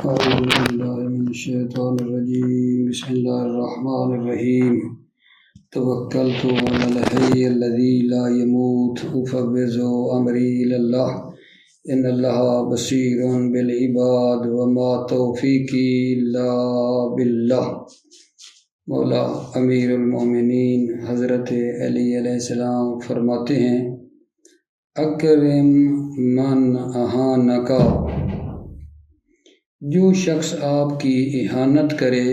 أعوذ بالله من الشيطان الرجيم بسم الله الرحمن الرحيم توكلت على الحي الذي لا يموت أفوض أمري إلى الله إن الله بصير بالعباد وما توفيقي إلا بالله۔ مولا امیر المومنین حضرت علی علیہ السلام فرماتے ہیں اکرم من اہانکا، جو شخص آپ کی اہانت کرے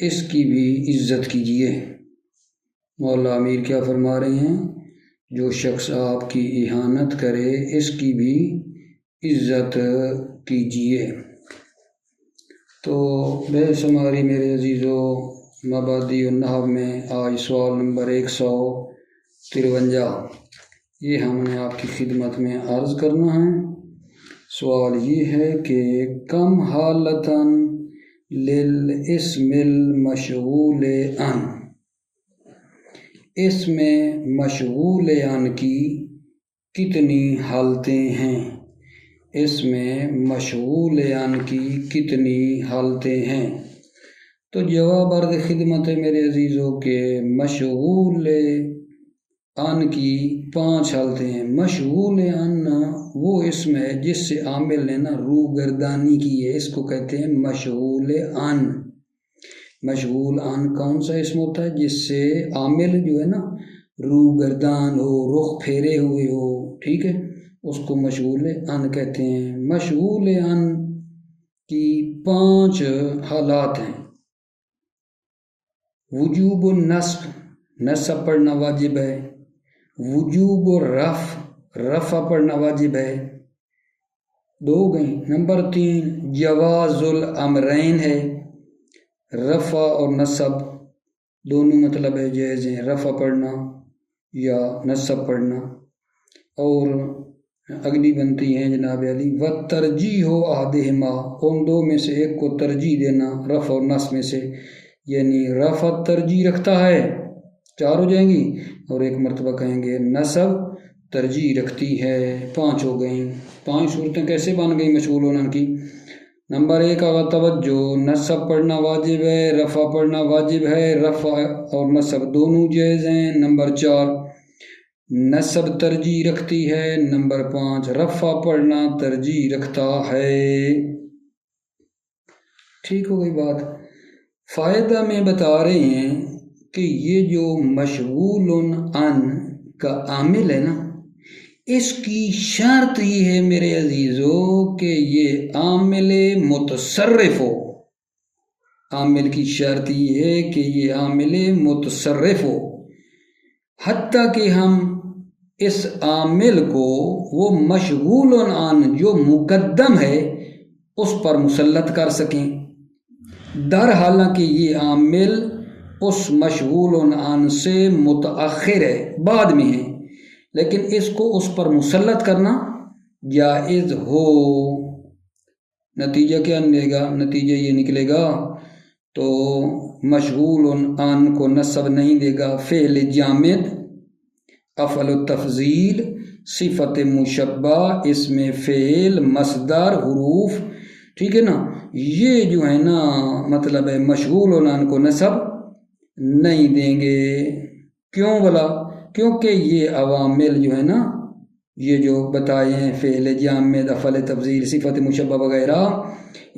اس کی بھی عزت کیجیے۔ مولا امیر کیا فرما رہے ہیں؟ جو شخص آپ کی اہانت کرے اس کی بھی عزت کیجیے۔ تو بے شماری میرے عزیزو مبادی النحو میں آج سوال نمبر 153 یہ ہم نے آپ کی خدمت میں عرض کرنا ہے۔ سوال یہ ہے کہ کم حالتاً للاسم المشغول عن، اس میں مشغول عن کی کتنی حالتیں ہیں؟ اس میں مشغول عن کی کتنی حالتیں ہیں؟ تو جواب عرض خدمت ہے میرے عزیزوں کے مشغول عن کی 5 حالتیں ہیں۔ مشغول عن وہ اسم ہے جس سے عامل نے روگردانی کی ہے، اس کو کہتے ہیں مشغول عن۔ مشغول عن کون سا اسم ہوتا ہے؟ جس سے عامل جو ہے روگردان ہو، رخ پھیرے ہوئے ہو، ٹھیک ہے، اس کو مشغول عن کہتے ہیں۔ مشغول عن کی 5 حالات ہیں۔ وجوب النصب، نصب پڑھنا واجب ہے۔ وجوب رفع پڑھنا واجب ہے، 2 ہو گئیں۔ نمبر 3 جواز الامرین ہے، رفع اور نصب دونوں مطلب ہے جائز ہیں، رفع پڑھنا یا نصب پڑھنا۔ اور اگلی بنتی ہیں جناب علی وترجیح احدہما، ان 2 میں سے ایک کو ترجیح دینا، رفع اور نصب میں سے، یعنی رفع ترجیح رکھتا ہے، 4 ہو جائیں گی، اور ایک مرتبہ کہیں گے نصب ترجیح رکھتی ہے، 5 ہو گئیں۔ 5 صورتیں کیسے بن گئی مشغول عن کی؟ نمبر 1 آگا توجہ، نصب پڑھنا واجب ہے، رفع پڑھنا واجب ہے، رفع اور نصب دونوں جائز ہیں۔ نمبر 4 نصب ترجیح رکھتی ہے۔ نمبر 5 رفع پڑھنا ترجیح رکھتا ہے۔ ٹھیک ہو گئی بات؟ فائدہ میں بتا رہے ہیں کہ یہ جو مشغول عن کا عامل ہے اس کی شرط یہ ہے میرے عزیزو کہ یہ عامل متصرف ہو۔ عامل کی شرط یہ ہے کہ یہ عامل متصرف ہو، حتیٰ کہ ہم اس عامل کو وہ مشغول عن جو مقدم ہے اس پر مسلط کر سکیں، در حالانکہ یہ عامل اس مشغول عن سے متأخر ہے، بعد میں ہے، لیکن اس کو اس پر مسلط کرنا جائز ہو۔ نتیجہ کیا نکلے گا؟ نتیجہ یہ نکلے گا تو مشغول عن کو نصب نہیں دے گا، فعل جامد، افعل التفضیل، صفت مشبہ، اسم فعل، مصدر، حروف، ٹھیک ہے نا، یہ جو ہے مطلب ہے مشغول عن کو نصب نہیں دیں گے۔ کیوں بلا؟ کیونکہ یہ عوامل جو ہے یہ جو بتائے ہیں فعل جامد، افعل تفضیل، صفت مشبہ وغیرہ،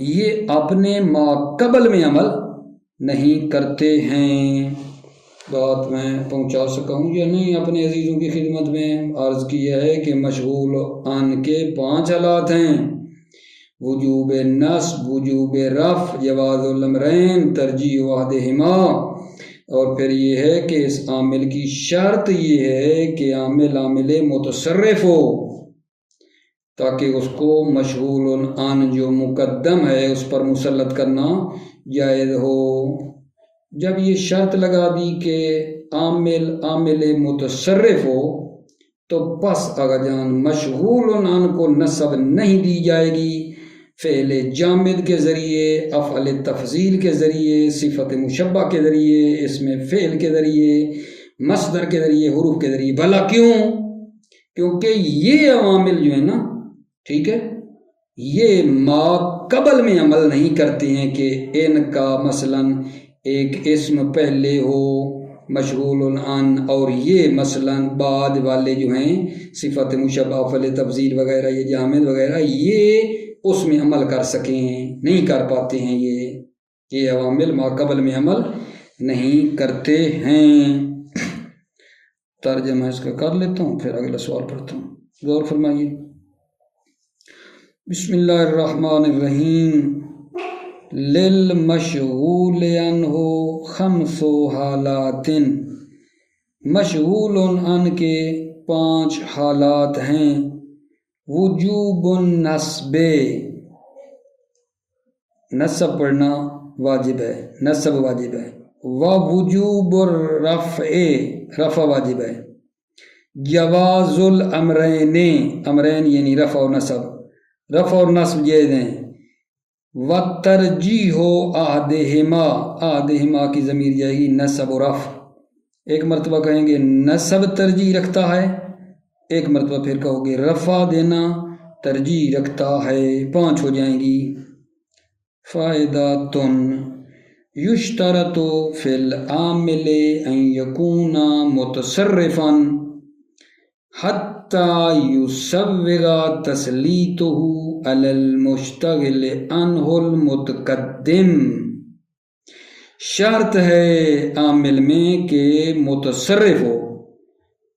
یہ اپنے ما قبل میں عمل نہیں کرتے ہیں۔ بات میں پہنچا سکا ہوں یا نہیں؟ اپنے عزیزوں کی خدمت میں عرض کیا ہے کہ مشغول عن کے 5 حالات ہیں: وجوب نصب، وجوب رفع، جواز الامرین، ترجیح احدہما، اور پھر یہ ہے کہ اس عامل کی شرط یہ ہے کہ عامل متصرف ہو تاکہ اس کو مشغول عن جو مقدم ہے اس پر مسلط کرنا جائز ہو۔ جب یہ شرط لگا دی کہ عامل متصرف ہو تو پس آگا جان مشغول عن کو نصب نہیں دی جائے گی، فعل جامد کے ذریعے، افعل تفضیل کے ذریعے، صفت مشبہ کے ذریعے، اسم فعل کے ذریعے، مصدر کے ذریعے، حروف کے ذریعے۔ بھلا کیوں؟ کیونکہ یہ عوامل جو ہے ٹھیک ہے، یہ ما قبل میں عمل نہیں کرتے ہیں کہ ان کا مثلاً ایک اسم پہلے ہو مشغول عن اور یہ مثلاً بعد والے جو ہیں صفت مشبہ فعل تفضیل وغیرہ یہ جامد وغیرہ یہ اس میں عمل کر سکیں، نہیں کر پاتے ہیں، یہ عوامل ما قبل میں عمل نہیں کرتے ہیں۔ ترجمہ اس کا کر لیتا ہوں پھر اگلا سوال پڑھتا ہوں، غور فرمائیے۔ بسم اللہ الرحمن الرحیم۔ للمشغول عنہ خمس حالات، مشغول عن کے 5 حالات ہیں۔ وجوب النصب، نصب پڑھنا واجب ہے، نصب واجب ہے۔ ووجوب الرفع، رفع واجب ہے۔ جواز الامرین، امرین یعنی رفع و نصب، رفع اور نصب جائز ہیں۔ وترجیح احدہما، احدہما کی ضمیر جائے گی نصب و رفع، ایک مرتبہ کہیں گے نصب ترجیح رکھتا ہے، ایک مرتبہ پھر کہو گے رفع دینا ترجیح رکھتا ہے، 5 ہو جائیں گی۔ فائداتن، یشترط فی العامل ان یکون متصرفا حتی یسوغ تسلیطہ علی المشتغل عنہ المتقدم، شرط ہے عامل میں کہ متصرف ہو،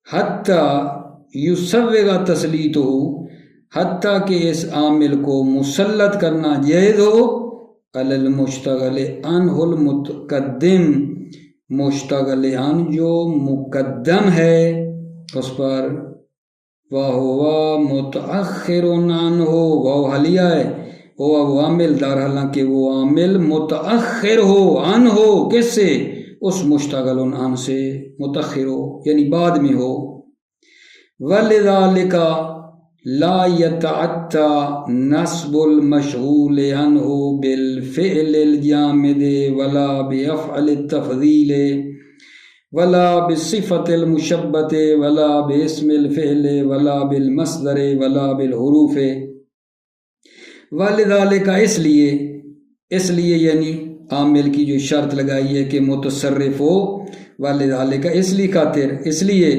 حتی یسوغ تسلیطہ، حتیٰ کہ اس عامل کو مسلط کرنا جائز ہو، علی المشتغل عنہ المتقدم، مشتغل عن جو مقدم ہے اس پر، وَهُوَ متأخر عنہ، وہ حلیہ ہے، وہ عامل دار حالانکہ وہ عامل متأخر ہو، عن ہو کس سے، اس مشتغل عن سے متأخر ہو یعنی بعد میں ہو۔ وَلِذَلِكَ لا يتعتى نصب المشغول عنه بالفعل الجامد ولا بأفعل التفضيل ولا بالصفة المشبهة ولا باسم الفعل ولا بالمصدر ولا بالحروف۔ ولذلك، اس لیے یعنی عامل کی جو شرط لگائی ہے کہ متصرف ہو، ولذلك اس لیے خاطر، اس لیے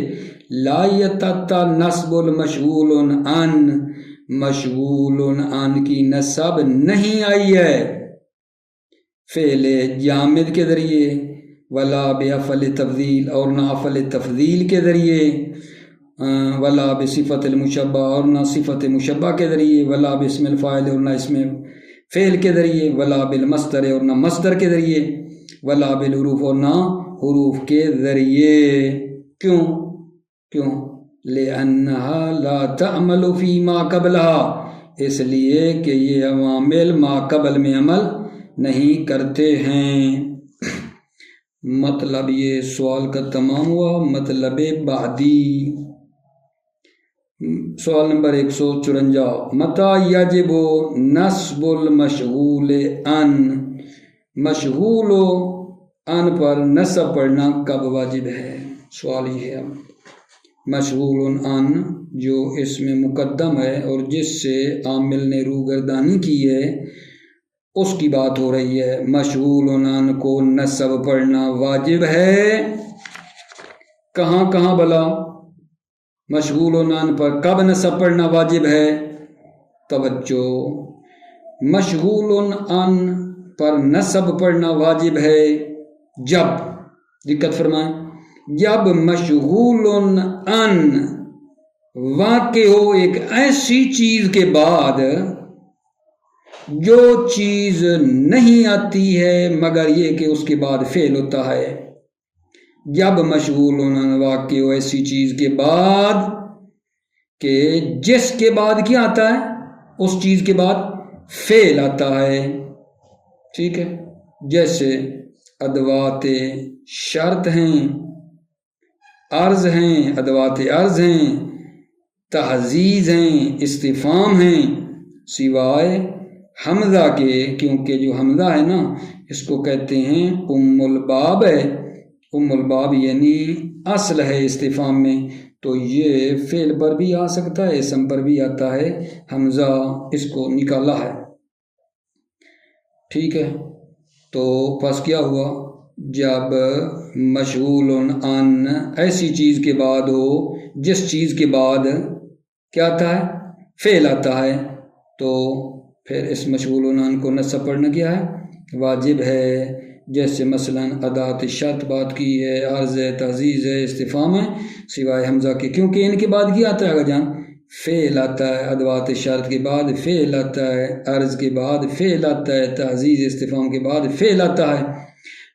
لا یتعتی نصب المشغول عن، مشغول عن کی نصب نہیں آئی ہے فعل جامد کے ذریعے، ولا بافعل تفضیل اور نہ افعل تفضیل کے ذریعے، ولا بصفت المشبہ اور نہ صفت مشبہ کے ذریعے، ولا باسم الفاعل اور نہ اسم فعل کے ذریعے، ولا بالمصدر اور نہ مصدر کے ذریعے، ولا بالحروف اور نہ حروف کے ذریعے۔ کیوں؟ لِأَنَّهَا لَا تَعْمَلُ فِي مَا قَبْلَهَا، اس لیے کہ یہ عوامل ما قبل میں عمل نہیں کرتے ہیں۔ مطلب یہ سوال کا تمام ہوا۔ مطلب بعدی، سوال نمبر 154، متى یجب نصب المشغول عن، مشغول عن پر نصب پڑھنا کب واجب ہے؟ سوال یہ ہے۔ مشغول عن جو اس میں مقدم ہے اور جس سے عامل نے روگردانی کی ہے اس کی بات ہو رہی ہے۔ مشغول عن کو نصب پڑھنا واجب ہے، کہاں کہاں بلا؟ مشغول عن پر کب نصب پڑھنا واجب ہے؟ توجہ، مشغول عن پر نصب پڑھنا واجب ہے جب، دقت فرمائیں، جب مشغول عن واقع ہو ایک ایسی چیز کے بعد جو چیز نہیں آتی ہے مگر یہ کہ اس کے بعد فعل ہوتا ہے۔ جب مشغول عن واقع ہو ایسی چیز کے بعد کہ جس کے بعد کیا آتا ہے، اس چیز کے بعد فعل آتا ہے، ٹھیک ہے، جیسے ادوات شرط ہیں، عرض ہیں، ادوات عرض ہیں، تحزیز ہیں، استفہام ہیں، سوائے حمزہ کے، کیونکہ جو حمزہ ہے نا اس کو کہتے ہیں ام الباب ہے، ام الباب یعنی اصل ہے استفہام میں، تو یہ فعل پر بھی آ سکتا ہے، اسم پر بھی آتا ہے، حمزہ اس کو نکالا ہے۔ ٹھیک ہے، تو پس کیا ہوا، جب مشغول عن ایسی چیز کے بعد ہو جس چیز کے بعد کیا آتا ہے، فعل آتا ہے، تو پھر اس مشغول عن کو نصب پڑھنا کیا ہے، واجب ہے۔ جیسے مثلا ادات شرط بات کی ہے، عرض ہے، تعزیز ہے، استفہام ہے، سوائے حمزہ کے، کیونکہ ان کے بعد کیا آتا ہے اگر جان، فعل آتا ہے، ادوات شرط کے بعد فعل آتا ہے، عرض کے بعد فعل آتا ہے، تعزیز استفہام کے بعد فعل آتا ہے۔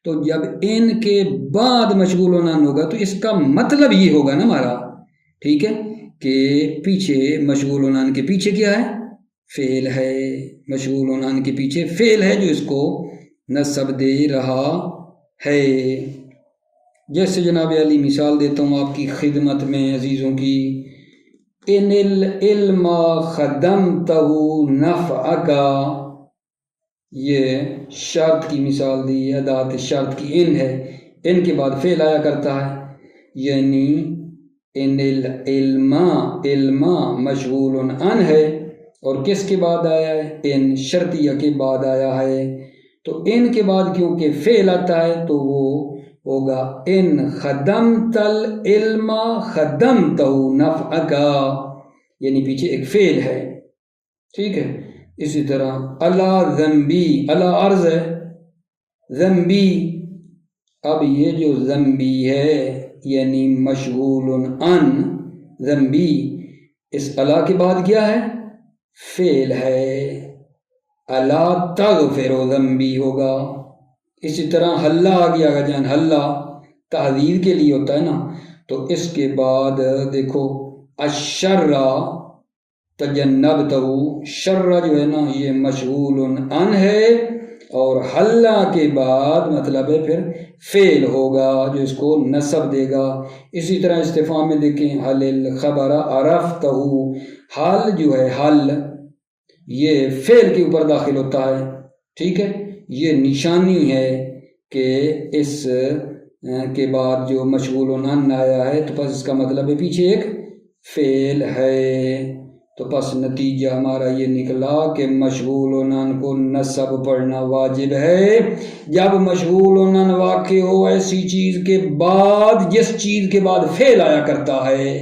تو جب ان کے بعد مشغول عن ہوگا تو اس کا مطلب یہ ہوگا نا ہمارا، ٹھیک ہے، کہ پیچھے مشغول عن کے پیچھے کیا ہے، فعل ہے، مشغول عن کے پیچھے فعل ہے جو اس کو نصب دے رہا ہے۔ جیسے جناب علی مثال دیتا ہوں آپ کی خدمت میں عزیزوں کی، ان العلم خدمتہ نفعک، یہ شرط کی مثال دی ہے، ادات شرط کی ان ہے، ان کے بعد فعل آیا کرتا ہے، یعنی ان العلم، علم مشغول عن ہے، اور کس کے بعد آیا ہے، ان شرطیہ کے بعد آیا ہے، تو ان کے بعد کیونکہ فعل آتا ہے تو وہ ہوگا ان خدمت العلم خدمتہ نفعک، یعنی پیچھے ایک فعل ہے، ٹھیک ہے۔ اسی طرح الا ذنبی، الا عرض ہے، ذنبی، اب یہ جو ذنبی ہے یعنی مشغول عن ذنبی، اس الا کے بعد کیا ہے، فعل ہے، الا تغفر ذنبی ہوگا۔ اسی طرح حلہ آ گیا اگر جان، حلہ تحدید کے لیے ہوتا ہے نا، تو اس کے بعد دیکھو الشر تجنبتہ، شر جو ہے نا یہ مشغول عن ہے، اور حلہ کے بعد مطلب ہے پھر فعل ہوگا جو اس کو نصب دے گا۔ اسی طرح استفہام میں دیکھیں حل الخبر عرفتہ، حل جو ہے، حل یہ فعل کے اوپر داخل ہوتا ہے، ٹھیک ہے، یہ نشانی ہے کہ اس کے بعد جو مشغول عن آیا ہے تو پس اس کا مطلب ہے پیچھے ایک فعل ہے، تو پس نتیجہ ہمارا یہ نکلا کہ مشغول عن کو نصب پڑھنا واجب ہے جب مشغول عن واقع ہو ایسی چیز کے بعد جس چیز کے بعد فعل آیا کرتا ہے،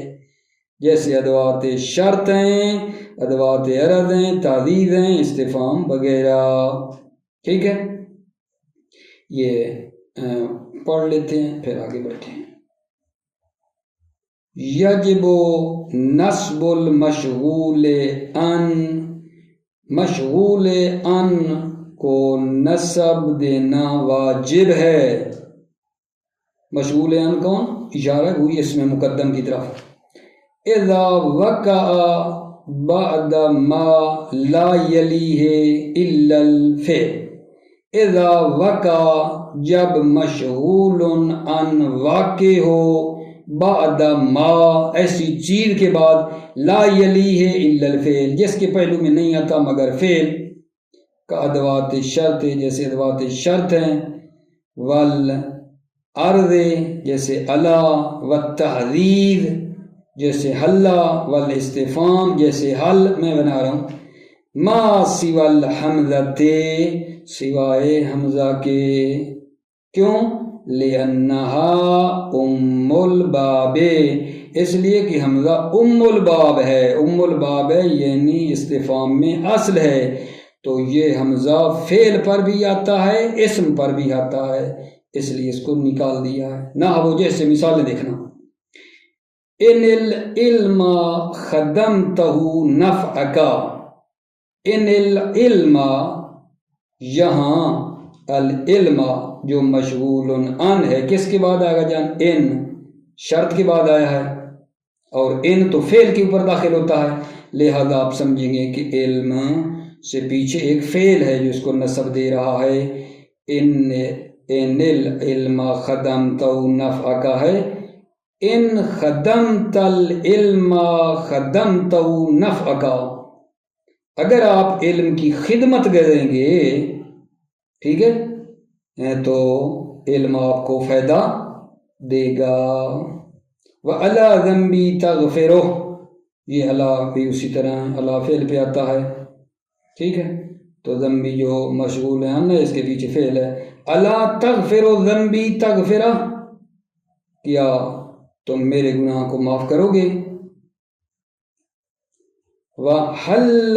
جیسے ادوات شرط ہیں، ادوات عرض ہیں، تعزیز ہیں، استفہام وغیرہ، ٹھیک ہے۔ یہ پڑھ لیتے ہیں پھر آگے بڑھتے ہیں۔ یجب نصب المشغول عن، مشغول عن کو نصب دینا واجب ہے۔ مشغول عن کون، اشارہ ہوئی اس میں مقدم کی طرف، اذا وقع بعد ما لا یلیہ الا الفعل، اذا وقع جب مشغول عن واقع ہو، بعد ما ایسی چیز کے بعد، لا یلیہ الا الفعل جس کے پہلو میں نہیں آتا مگر فعل، کا ادوات شرط جیسے ادوات شرط ہیں، والعرض جیسے الا، والتحدید جیسے حلہ، والاستفہام جیسے حل میں بنا رہا ہوں، ما سوى الحمزہ سوائے حمزہ کے، کیوں، لأنہا ام الباب، اس لیے کہ حمزہ ام الباب ہے، ام الباب ہے یعنی استفہام میں اصل ہے، تو یہ حمزہ فعل پر بھی آتا ہے، اسم پر بھی آتا ہے، اس لیے اس کو نکال دیا ہے۔ نہ وہ جیسے مثالیں دیکھنا، ان العلم خدمتہ نفعک، ان العلم، یہاں العلم جو مشغول عن ہے کس کے بعد آئے گا جان، ان شرط کے بعد آیا ہے، اور ان تو فعل کے اوپر داخل ہوتا ہے، لہذا آپ سمجھیں گے کہ علم سے پیچھے ایک فعل ہے جو اس کو نصب دے رہا ہے، ان العلم خدمتہ نفعک ہے، ان خدمت العلم خدمتہ نفعک، اگر آپ علم کی خدمت کریں گے، ٹھیک ہے، تو علم آپ کو فائدہ دے گا۔ وَعَلَى ذَنْبِي تَغْفِرُهُ، یہ علا بھی اسی طرح علا فعل پہ آتا ہے، ٹھیک ہے، تو ذنبی جو مشغول ان ہے اس کے پیچھے فعل ہے. الا تغفر ذنبی تغفرہ، کیا تم میرے گناہ کو معاف کرو گے. وَحَلَّ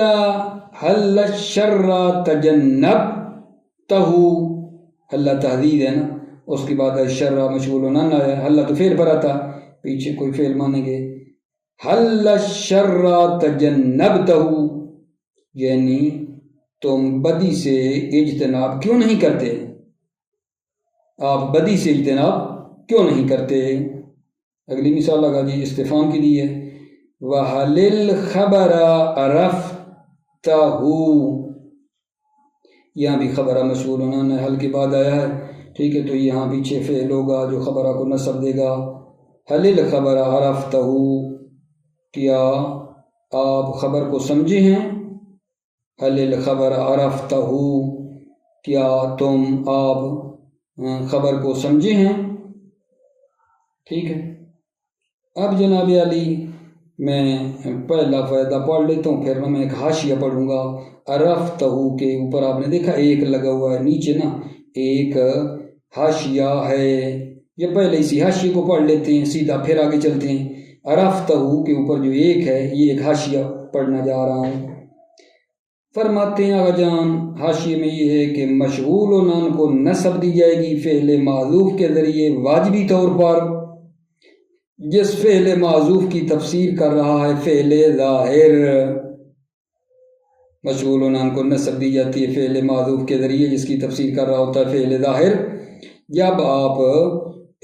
الشَّرَّ تَجَنَّبْتَهُ، حل تحدید ہے نا، اس کے بعد الشر مشغول ان ہے. حل تو فعل پر آتا، پیچھے کوئی فعل مانیں گے. حل الشر تجنبتہ، یعنی تم بدی سے اجتناب کیوں نہیں کرتے، آپ بدی سے اجتناب کیوں نہیں کرتے. اگلی مثال لگا جی استفہام کی دی ہے. وَهَلِ الْخَبَرَ عَرَفْتَهُ، یہاں بھی خبرہ مشغول ہونا ہے، حل کے بعد آیا ہے. ٹھیک ہے، تو یہاں پیچھے فعل ہوگا جو خبرہ کو نصب دے گا. حل الخبر عرفتہ، کیا آپ خبر کو سمجھے ہیں. حل الخبر عرفتہ، کیا آپ خبر کو سمجھے ہیں. ٹھیک ہے، اب جناب علی میں پہلا فائدہ پڑھ لیتا ہوں، پھر میں ایک حاشیہ پڑھوں گا. عرفتہ کے اوپر آپ نے دیکھا ایک لگا ہوا ہے، نیچے نا ایک حاشیہ ہے. یہ پہلے اسی حاشیے کو پڑھ لیتے ہیں سیدھا، پھر آگے چلتے ہیں. عرفتہ کے اوپر جو ایک ہے یہ ایک حاشیہ پڑھنا جا رہا ہوں. فرماتے ہیں آغا جان حاشیے میں یہ ہے کہ مشغول و نان کو نصب دی جائے گی فعل معذوف کے ذریعے واجبی طور پر. جس فعل معذوف کی تفسیر کر رہا ہے فعل ظاہر، مشغول و نان کو نصب دی جاتی ہے فعل معذوف کے ذریعے جس کی تفسیر کر رہا ہوتا ہے فعل ظاہر. جب آپ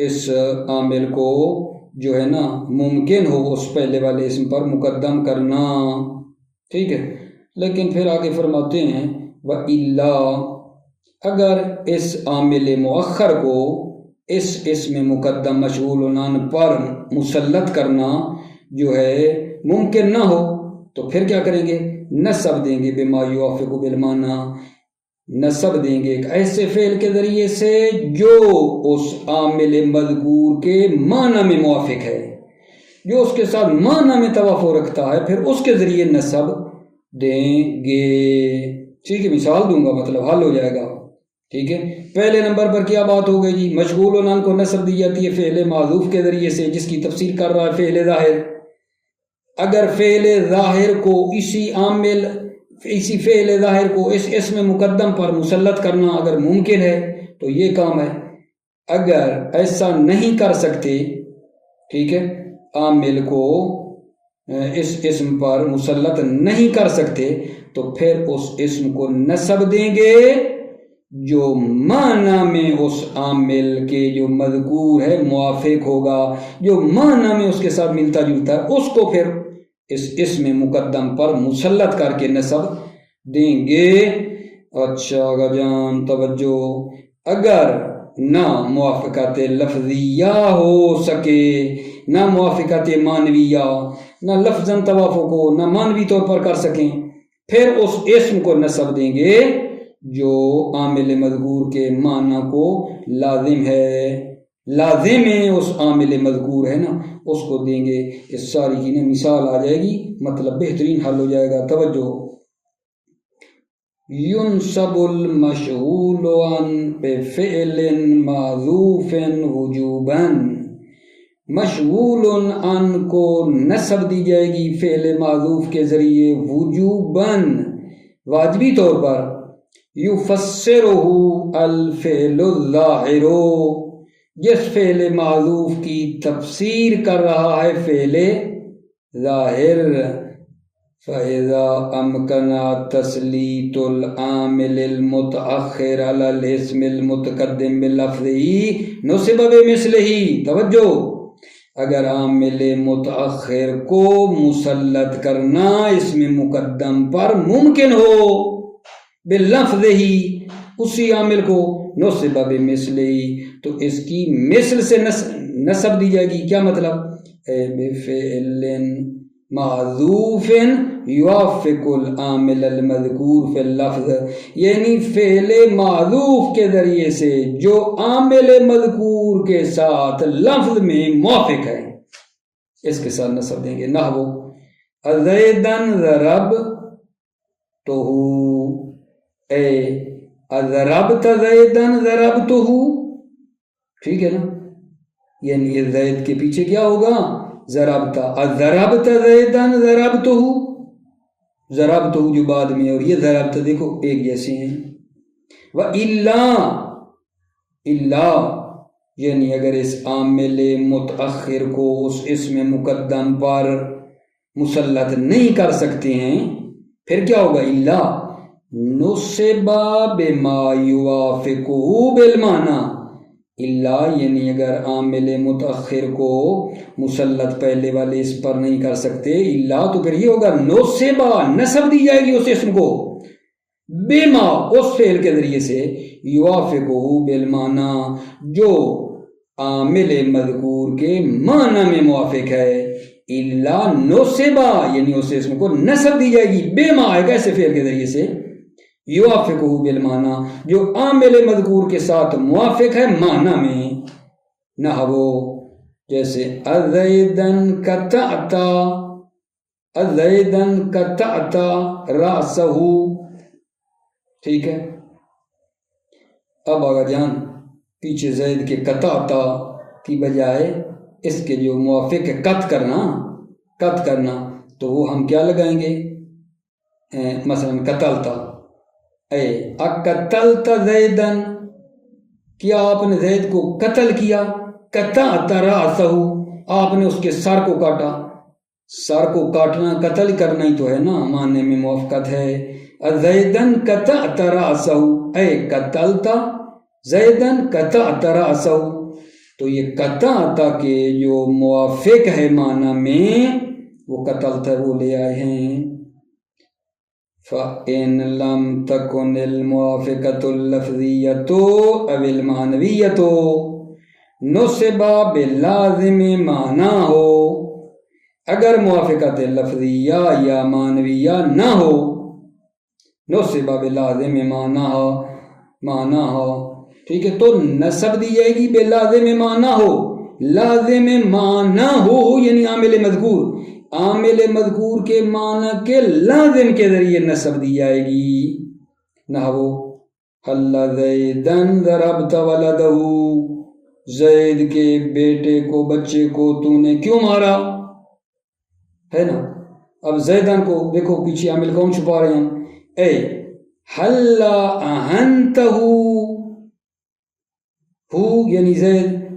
اس عامل کو جو ہے نا ممکن ہو اس پہلے والے اسم پر مقدم کرنا. ٹھیک ہے، لیکن پھر آگے فرماتے ہیں وَإِلَّا، اگر اس عامل مؤخر کو اس اسم مقدم مشغول و نان پر مسلط کرنا جو ہے ممکن نہ ہو تو پھر کیا کریں گے، نصب دیں گے. بما یوافق بالمعنی، نصب دیں گے ایک ایسے فعل کے ذریعے سے جو اس عامل مذکور کے معنی میں موافق ہے، جو اس کے ساتھ معنی میں توافق رکھتا ہے، پھر اس کے ذریعے نصب دیں گے. ٹھیک ہے، مثال دوں گا مطلب حل ہو جائے گا. ٹھیک ہے، پہلے نمبر پر کیا بات ہو گئی جی، مشغول و نان کو نصب دی جاتی ہے فعل معذوف کے ذریعے سے جس کی تفسیر کر رہا ہے فعل ظاہر. اگر فعل ظاہر کو اسی فعل ظاہر کو اس اسم مقدم پر مسلط کرنا اگر ممکن ہے تو یہ کام ہے. اگر ایسا نہیں کر سکتے، ٹھیک ہے، عامل کو اس اسم پر مسلط نہیں کر سکتے تو پھر اس اسم کو نصب دیں گے جو معنی میں اس عامل کے جو مذکور ہے موافق ہوگا، جو معنی میں اس کے ساتھ ملتا جلتا ہے اس کو پھر اس اسم مقدم پر مسلط کر کے نصب دیں گے. اچھا آغا جان توجہ، اگر نہ موافقت لفظیہ ہو سکے، نہ موافقت معنویہ، نہ لفظاً توافق ہو، نہ معنوی طور پر کر سکیں، پھر اس اسم کو نصب دیں گے جو عامل مذکور کے معنی کو لازم ہے، لازم ہے اس عامل مذکور ہے نا اس کو دیں گے. اس ساری کی نا مثال آ جائے گی، مطلب بہترین حل ہو جائے گا. توجہ، ينصب المشغول عن بفعل معذوف وجوبا، مشغول عن کو نصب دی جائے گی فعل معذوف کے ذریعے وجوبا، واجبی طور پر. یفسرہ الفعل الظاہر، جس فعل معذوف کی تفسیر کر رہا ہے فعل ظاہر. فَإِذَا أَمْكَنَ تَسْلِيطُ الْعَامِلِ الْمُتَأَخِّرِ عَلَى الْاسْمِ الْمُتَقَدِّمِ بِلَفْظِهِ نُصِبَ بِمِثْلِهِ. توجہ، اگر عامل متأخر کو مسلط کرنا اسم مقدم پر ممکن ہو بِلَفْظِهِ، اسی عامل کو نُصِبَ بِمِثْلِهِ تو اس کی مثل سے نصب دی جائے گی. کیا مطلب، بِفِعْلٍ معذوف یوافق العامل المذکور فی اللفظ، یعنی فعل معذوف کے ذریعے سے جو عامل مذکور کے ساتھ لفظ میں موافق ہے اس کے ساتھ نصب دیں گے. نحو زیدن ضربتہ، اے اضربت زیدن ضربتہ، ٹھیک ہے نا، یعنی زید کے پیچھے کیا ہوگا؟ ضربت، اضربت زیدن ضربتہ، ضربتہ جو بعد میں، اور یہ ضربت دیکھو ایک جیسے ہیں۔ وَإِلَّا، الا یعنی اگر اس عامل متأخر کو اس اسم مقدم پر مسلط نہیں کر سکتے ہیں، پھر کیا ہوگا؟ الا نصب بما یوافقہ بالمعنی، الا یعنی اگر عامل متأخر کو مسلط پہلے والے اس پر نہیں کر سکتے، الا تو پھر یہ ہوگا نصب، نسب دی جائے گی اس اسم کو، بما اس فعل کے ذریعے سے، یوافقہ بالمعنی جو عامل مذکور کے معنی میں موافق ہے، الا نصبا یعنی اس اسم کو نسب دی جائے گی، بما ایک ایسے فعل کے ذریعے سے، یوافقہ بالمعنی جو عامل مذکور کے ساتھ موافق ہے معنی میں، نحو جیسے الزیدن قطعتا، الزیدن قطعتا رأسہ، ٹھیک ہے۔ اب آگا جان پیچھے زید کے قطعتا کی بجائے اس کے جو موافق ہے قط کرنا، تو وہ ہم کیا لگائیں گے؟ مثلا قتلتا، اے اقتلت زیدن، کیا آپ نے زید کو قتل کیا؟ قطعت رأسہ، آپ نے اس کے سر کو کاٹا، سر کو کاٹنا قتل کرنا ہی تو ہے نا، معنی میں موافقت ہے۔ زیدن قطعت رأسہ، اے قتلت زیدن قطعت رأسہ، تو یہ قطعت کے جو موافق ہے معنی میں وہ قتلت وہ لے آئے ہیں۔ فَإِن لَمْ تَكُنِ الْمُوَافِقَةُ اللَّفْظِيَّةُ أَوِ الْمَعْنَوِيَّةُ نُصِبَ بِاللَّازِمِ مَعْنَاهُ، اگر موافقت لفظیہ یا معنویہ نہ ہو، نصب باللازم معناہ، ٹھیک ہے، تو نسب دی جائے گی باللازم معنی ہو، لازم معنی ہو یعنی عامل مذکور کے معنی کے لازم کے ذریعے نسب دی جائے گی، نحو حل زیدن ضربت ولدہ، زید کے بیٹے کو بچے کو تو نے کیوں مارا، ہے نا۔ اب زیدن کو دیکھو پیچھے عامل کون چھپا رہے ہیں، اے حل اہنتہ، ہو یعنی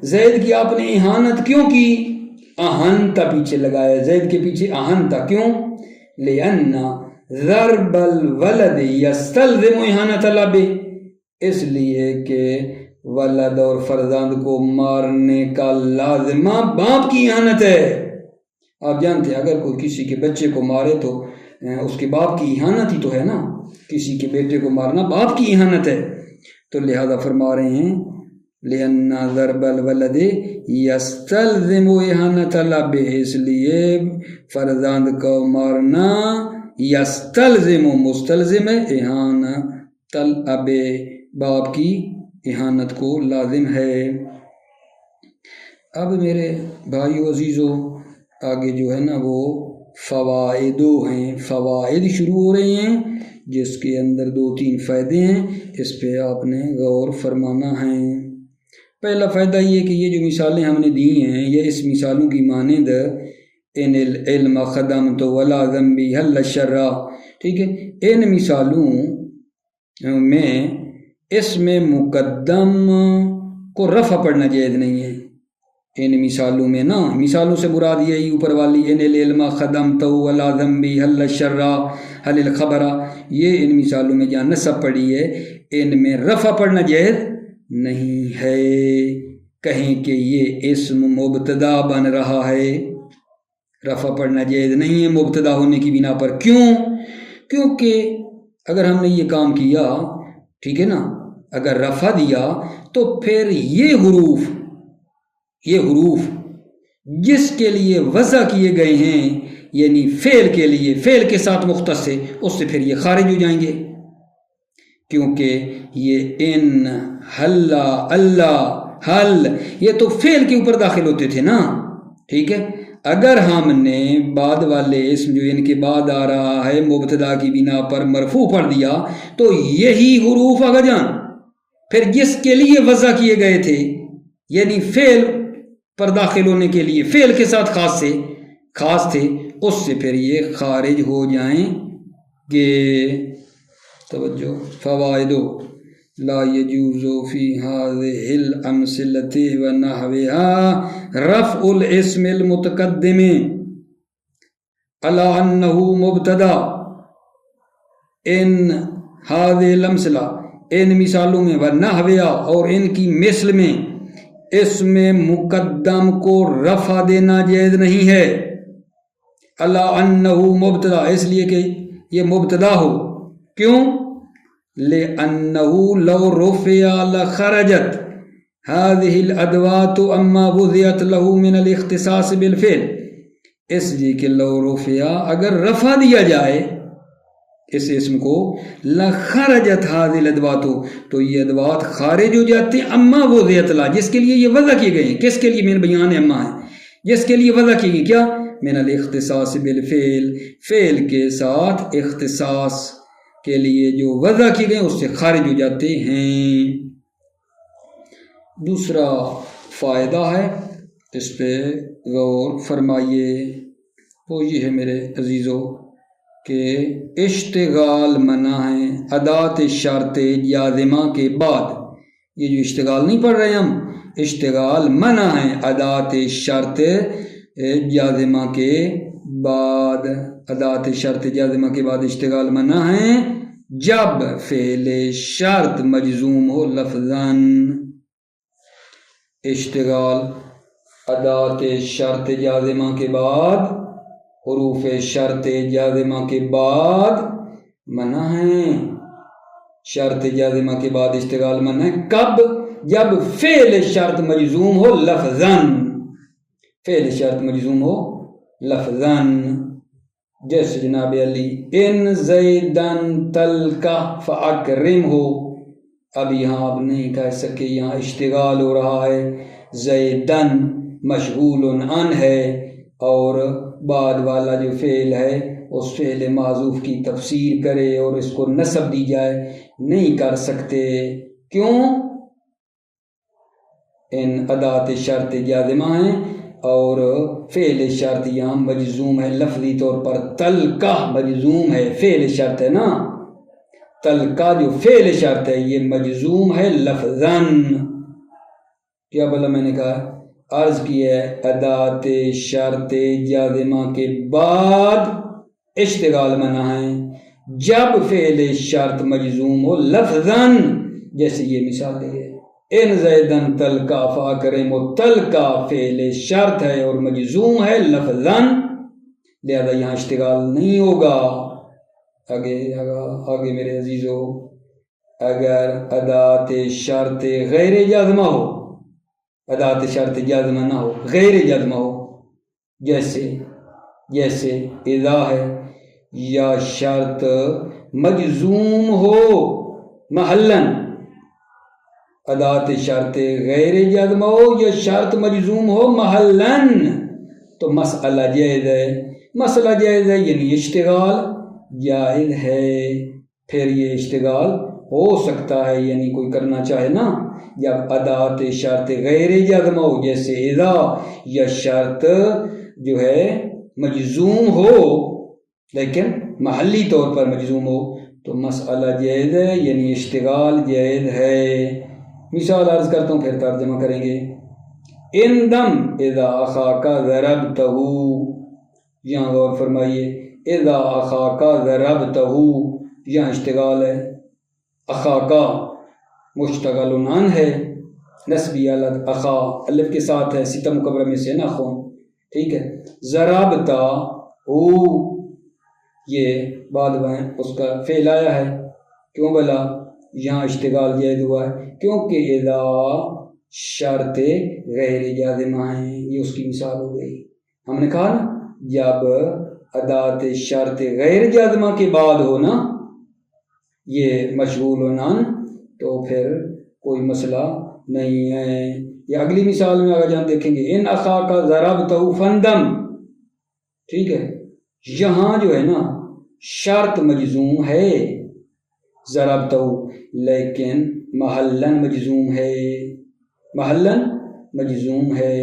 زید کی آپ نے اہانت کیوں کی، اہنتا پیچھے لگایا، زید کے پیچھے اہنتا کیوں، لأن ضرب الولد یستلزم اہانت الاب، اس لیے کہ ولد اور فرزند کو مارنے کا لازمہ باپ کی اہانت ہے۔ آپ جانتے ہیں اگر کوئی کسی کے بچے کو مارے تو اس کے باپ کی اہانت ہی تو ہے نا، کسی کے بیٹے کو مارنا باپ کی اہانت ہے، تو لہذا فرما رہے ہیں لأن ضرب الولد یستلزم اہانت الاب، اس لیے فرزند کو مارنا یستلزم مستلزم ہے اہانت الاب، باپ کی اہانت کو لازم ہے۔ اب میرے بھائیو عزیزو آگے جو ہے نا وہ فوائدو ہیں، فوائد شروع ہو رہے ہیں جس کے اندر 2-3 فائدے ہیں، اس پہ آپ نے غور فرمانا ہے۔ پہلا فائدہ یہ کہ یہ جو مثالیں ہم نے دی ہیں یہ اس مثالوں کی مانند ان العلم خدمت ولا ذنبی حل الشر، ٹھیک ہے، ان مثالوں میں اسم مقدم کو رفع پڑھنا جائز نہیں ہے، ان مثالوں میں نا، مثالوں سے مراد یہی اوپر والی ان العلم خدمت ولا ذنبی حل الشر حل الخبر، یہ ان مثالوں میں جہاں نصب پڑھی ہے ان میں رفع پڑھنا جائز نہیں ہے، کہیں کہ یہ اسم مبتدا بن رہا ہے، رفع پڑھنا جائز نہیں ہے مبتدا ہونے کی بنا پر۔ کیوں؟ کیونکہ اگر ہم نے یہ کام کیا، ٹھیک ہے نا، اگر رفع دیا تو پھر یہ حروف جس کے لیے وضع کیے گئے ہیں یعنی فعل کے لیے، فعل کے ساتھ مختص ہے، اس سے پھر یہ خارج ہو جائیں گے، کیونکہ یہ ان حل اللہ حل یہ تو فعل کے اوپر داخل ہوتے تھے نا، ٹھیک ہے، اگر ہم نے بعد والے اسم جو ان کے بعد آ رہا ہے مبتدا کی بنا پر مرفوع پڑھ دیا تو یہی حروف آگا جان پھر جس کے لیے وضع کیے گئے تھے یعنی فعل پر داخل ہونے کے لیے فعل کے ساتھ خاص تھے اس سے پھر یہ خارج ہو جائیں گے. توجہ فوائد لا يجوز في هذه الأمثلة ونحوها رفع الاسم المتقدم على أنه مبتدا. ان هذه الأمثلة ان مثالوں میں ونحوها اور ان کی مثل میں اسم مقدم کو رفع دینا جائز نہیں ہے. على أنه مبتدا اس لیے کہ یہ مبتدا ہو. کیوں؟ لأنه لو رفع لخرجت هذه الأدوات أما وضعت له من الاختصاص بالفعل. اس لیے کہ لو رفع اگر رفع دیا جائے اس اسم کو لخرجت هذه الأدوات تو یہ ادوات خارج ہو جاتے ہیں اما وضعت له جس کے لیے یہ وضع کیے گئے ہیں. کس کے لیے؟ من بیان اما ہے جس کے لیے وضع کی گئی کیا من الاختصاص بالفعل فعل کے ساتھ اختصاص کے لیے جو وضع کی گئے اس سے خارج ہو جاتے ہیں. دوسرا فائدہ ہے اس پہ غور فرمائیے وہ یہ ہے میرے عزیزو کہ اشتغال منع ہے ادات شرط جازمہ کے بعد. یہ جو اشتغال نہیں پڑھ رہے ہم اشتغال منع ہے ادات شرط جازمہ کے بعد. ادات شرط جازمہ کے بعد اشتغال منع ہے جب فعل شرط مجزوم ہو لفظاً. اشتغال ادات شرط جازمہ کے بعد حروف شرط جازمہ کے بعد منع ہے. شرط جازمہ کے بعد اشتغال منع ہے کب؟ جب فعل شرط مجزوم ہو لفظاً. فعل شرط مجزوم ہو لفظاً جیسے جناب علی ان زیدن تلقا فاکرم ہو. اب یہاں آپ نہیں کہہ سکے یہاں اشتغال ہو رہا ہے زیدن مشغول عن ہے اور بعد والا جو فعل ہے اس فعل معذوف کی تفسیر کرے اور اس کو نصب دی جائے نہیں کر سکتے. کیوں؟ ان ادات شرط جازمہ ہیں اور فعل شرط یہاں مجزوم ہے لفظی طور پر. تلقا مجزوم ہے فعل شرط ہے نا. تلقا جو فعل شرط ہے یہ مجزوم ہے لفظاً. کیا بلا میں نے کہا عرض کی ہے ادات شرط جازمہ کے بعد اشتغال منع ہے جب فعل شرط مجزوم ہو لفظاً. جیسے یہ مثال ہے ان زیدن تلقا فاکرم و تلقا فعل شرط ہے اور مجزوم ہے لفظاً لہذا یہاں اشتغال نہیں ہوگا. آگے میرے عزیزو اگر ادات شرط غیر جازمہ ہو ادات شرط جازمہ نہ ہو غیر جازمہ ہو جیسے اذا ہے یا شرط مجزوم ہو محلاً. ادات شرط غیر جازمہ ہو یا شرط مجزوم ہو محلاً تو مسئلہ جائز ہے. مسئلہ جائز ہے یعنی اشتغال جائز ہے. پھر یہ اشتغال ہو سکتا ہے یعنی کوئی کرنا چاہے نا جب ادات شرط غیر جازمہ ہو جیسے اذا یا شرط جو ہے مجزوم ہو لیکن محلی طور پر مجزوم ہو تو مسئلہ جائز ہے یعنی اشتغال جائز ہے. مثال عرض کرتا ہوں پھر ترجمہ کریں گے. اندم اذا اخاک ضربتہ یہاں غور فرمائیے اذا اخاک ضربتہ یہاں اشتغال ہے. اخاکا مشتغل عن ہے نسبی علت اخا الف کے ساتھ ہے ستہ مکبرہ میں سے نا خون ٹھیک ہے. ضربتہ یہ بعد میں اس کا فعل آیا ہے. کیوں بلا یہاں اشتغال جائز ہوا ہے کیونکہ اذا شرط غیر جازمہ ہیں. یہ اس کی مثال ہو گئی. ہم نے کہا نا جب ادات شرط غیر جازمہ کے بعد ہو نا یہ مشغول عن تو پھر کوئی مسئلہ نہیں ہے. یہ اگلی مثال میں اگر جان دیکھیں گے ان اخاک ضربتہ فندم ٹھیک ہے، یہاں جو ہے نا شرط مجزوم ہے ضربتہ، لیکن محلن مجزوم ہے، محلن مجزوم ہے۔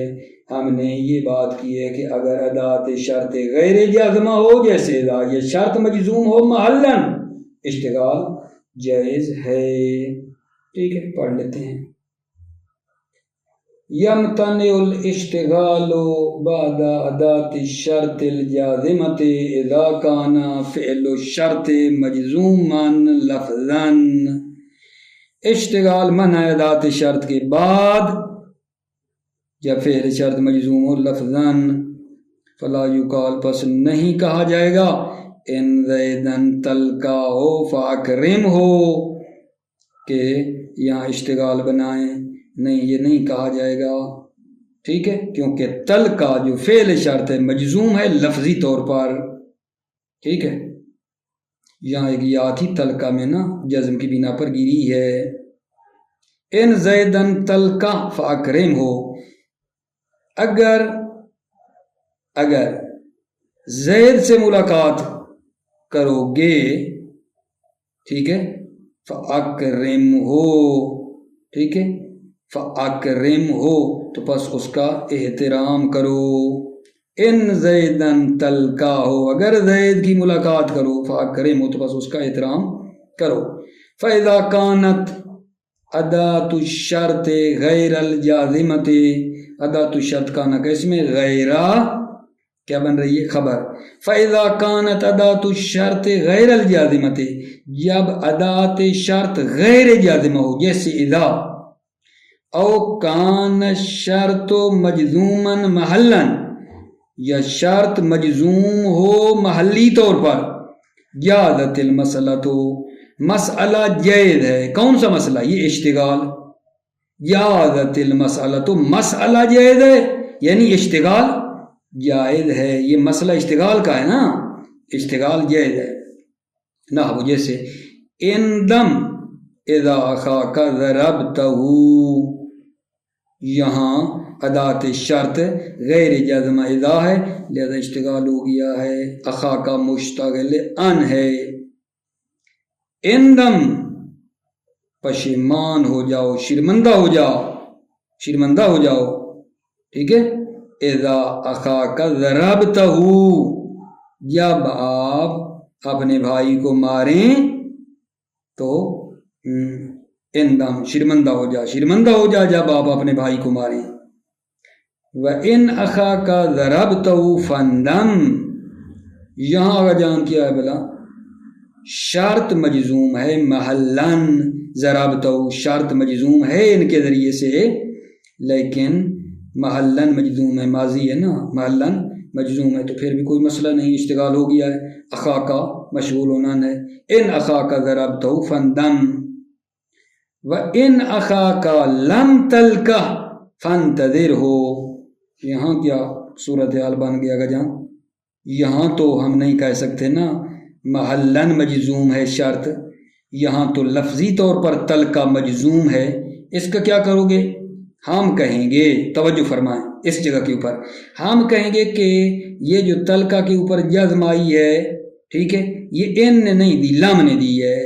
ہم نے یہ بات کی ہے کہ اگر ادات شرط غیر جازمہ ہو، جیسے اذا، یہ شرط مجزوم ہو محلن، اشتغال جائز ہے۔ ٹھیک ہے، پڑھ لیتے ہیں۔ یمتنع الاشتغال بعد ادات الشرط الجازمة اذا كان فعل الشرط مجزوما لفظا، اشتغال منع ادات شرط کے بعد جب فعل شرط مجزوم ہو لفظا، فلا یقال پس نہیں کہا جائے گا ان زیدن تلقا ہو فاکرم ہو، کہ یہاں اشتغال بنائیں، نہیں یہ نہیں کہا جائے گا۔ ٹھیک ہے، کیونکہ تلقا جو فعل شرط ہے مجزوم ہے لفظی طور پر۔ ٹھیک ہے، یہاں ایک یا تھی تلقا میں نا جزم کی بنا پر گری ہے۔ ان زیدن تلقا فاکرم ہو، اگر زید سے ملاقات کرو گے، ٹھیک ہے، فاکرم ہو، ٹھیک ہے، فاکرم ہو تو پس اس کا احترام کرو۔ ان زیدن تلقا ہو، اگر زید کی ملاقات کرو، فاکرم ہو تو پس اس کا احترام کرو۔ فاذا كانت ادات الشرط غیر الجازمۃ، ادات الشرط کا نا اس میں غیرہ کیا بن رہی ہے؟ خبر۔ فاذا كانت ادات الشرط غیر الجازمۃ، جب ادات شرط غیر جازمہ ہو، جیسے اذا، او کان الشرط مجزوما محلا، یا شرط مجزوم ہو محلی طور پر، جازت المسئلہ، تو مسئلہ جائز ہے۔ کون سا مسئلہ؟ یہ اشتغال۔ جازت المسئلہ، تو مسئلہ جائز ہے، یعنی اشتغال جائز ہے۔ یہ مسئلہ اشتغال کا ہے نا، اشتغال جائز ہے۔ نحو جیسے اندم اذا اخاک ضربتہ، یہاں ادات شرط غیر جازمہ اذا ہے، لہذا اشتغال ہو گیا ہے، اخاک مشتغل ان ہے۔ اندم پشیمان ہو جاؤ، شرمندہ ہو جاؤ، شرمندہ ہو جاؤ، ٹھیک ہے۔ اذا اخاک ضربتہ، جب آپ اپنے بھائی کو ماریں تو اندم شرمندہ ہو جا، شرمندہ ہو جا جب آپ اپنے بھائی کو ماریں۔ وَإِنْ أَخَاكَ ضَرَبْتَهُ فَانْدَمْ، یہاں آگا جان کیا ہے بلا؟ شرط مجزوم ہے محلن، ضربتہ شرط مجزوم ہے ان کے ذریعے سے، لیکن محلن مجزوم ہے، ماضی ہے نا، محلن مجزوم ہے تو پھر بھی کوئی مسئلہ نہیں، اشتغال ہو گیا ہے۔ اخاکا مشغول ہونا ہے۔ ان اخاکا ضربتہ فندم، وَإِنْ أَخَاكَ لَمْ تَلْقَهْ فَانْتَظِرْهُ، یہاں کیا صورتحال بن گیا گا جان؟ یہاں تو ہم نہیں کہہ سکتے نا محلن مجزوم ہے شرط، یہاں تو لفظی طور پر تلقا مجزوم ہے، اس کا کیا کرو گے؟ ہم کہیں گے، توجہ فرمائیں اس جگہ کے اوپر، ہم کہیں گے کہ یہ جو تلقا کے اوپر جزم آئی ہے، ٹھیک ہے، یہ ان نے نہیں دی، لم نے دی ہے۔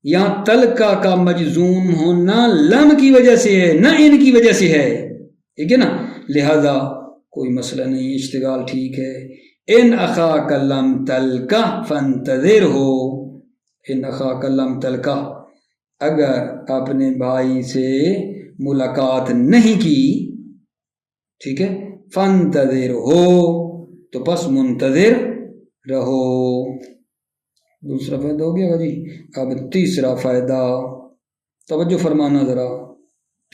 یہاں تلقا کا مجزوم ہونا لم کی وجہ سے ہے، نہ ان کی وجہ سے ہے، ٹھیک ہے نا، لہذا کوئی مسئلہ نہیں، اشتغال ٹھیک ہے۔ ان اخاک لم تلقہ فانتظرہ، ان اخاک لم تلقہ، اگر اپنے بھائی سے ملاقات نہیں کی، ٹھیک ہے، فانتظرہ، تو پس منتظر رہو۔ دوسرا فائدہ ہو گیا جی۔ اب تیسرا فائدہ، توجہ فرمانا ذرا،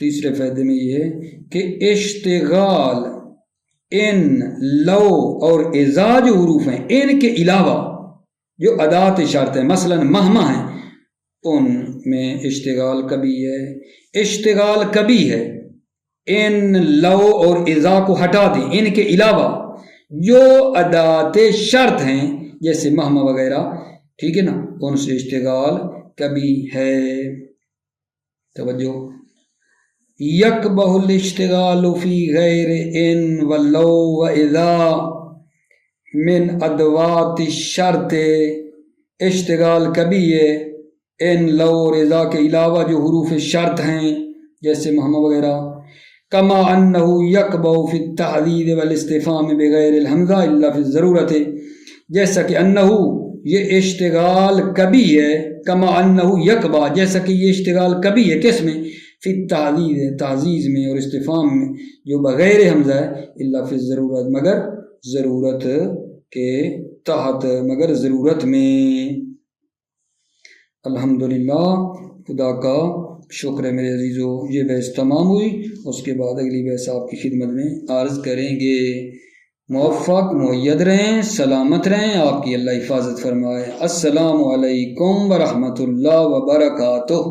تیسرے فائدے میں یہ ہے کہ اشتغال ان، لو اور اذا جو حروف ہیں ان کے علاوہ جو ادات شرط ہیں، مثلا مہما ہیں، ان میں اشتغال کبھی ہے۔ اشتغال کبھی ہے ان، لو اور اذا کو ہٹا دیں، ان کے علاوہ جو ادات شرط ہیں جیسے مہما وغیرہ، ٹھیک ہے نا، ان سے اشتغال کبھی ہے۔ توجہ، یکبہ الاشتغال فی غیر ان ولو و اذا، من ادوات شرط اشتغال کبھی ہے ان لو اور اذا کے علاوہ جو حروف شرط ہیں جیسے محمد وغیرہ. کما انہ یکبع فی التحدید والاستفہام بغیر الحمزہ الا فی الضرورت، جیسا کہ انہ یہ اشتغال کبھی ہے. کما انہ یکبع جیسا کہ یہ اشتغال کبھی ہے کس میں؟ فی التحدید تعزیز میں اور استفہام میں جو بغیر حمزہ ہے الا فی الضرورت مگر ضرورت کے تحت، مگر ضرورت میں. الحمدللہ خدا کا شکر ہے میرے عزیزو. یہ بحث تمام ہوئی، اس کے بعد اگلی بحث آپ کی خدمت میں عرض کریں گے. موفق مؤید رہیں، سلامت رہیں، آپ کی اللہ حفاظت فرمائے. السلام علیکم ورحمۃ اللہ وبرکاتہ.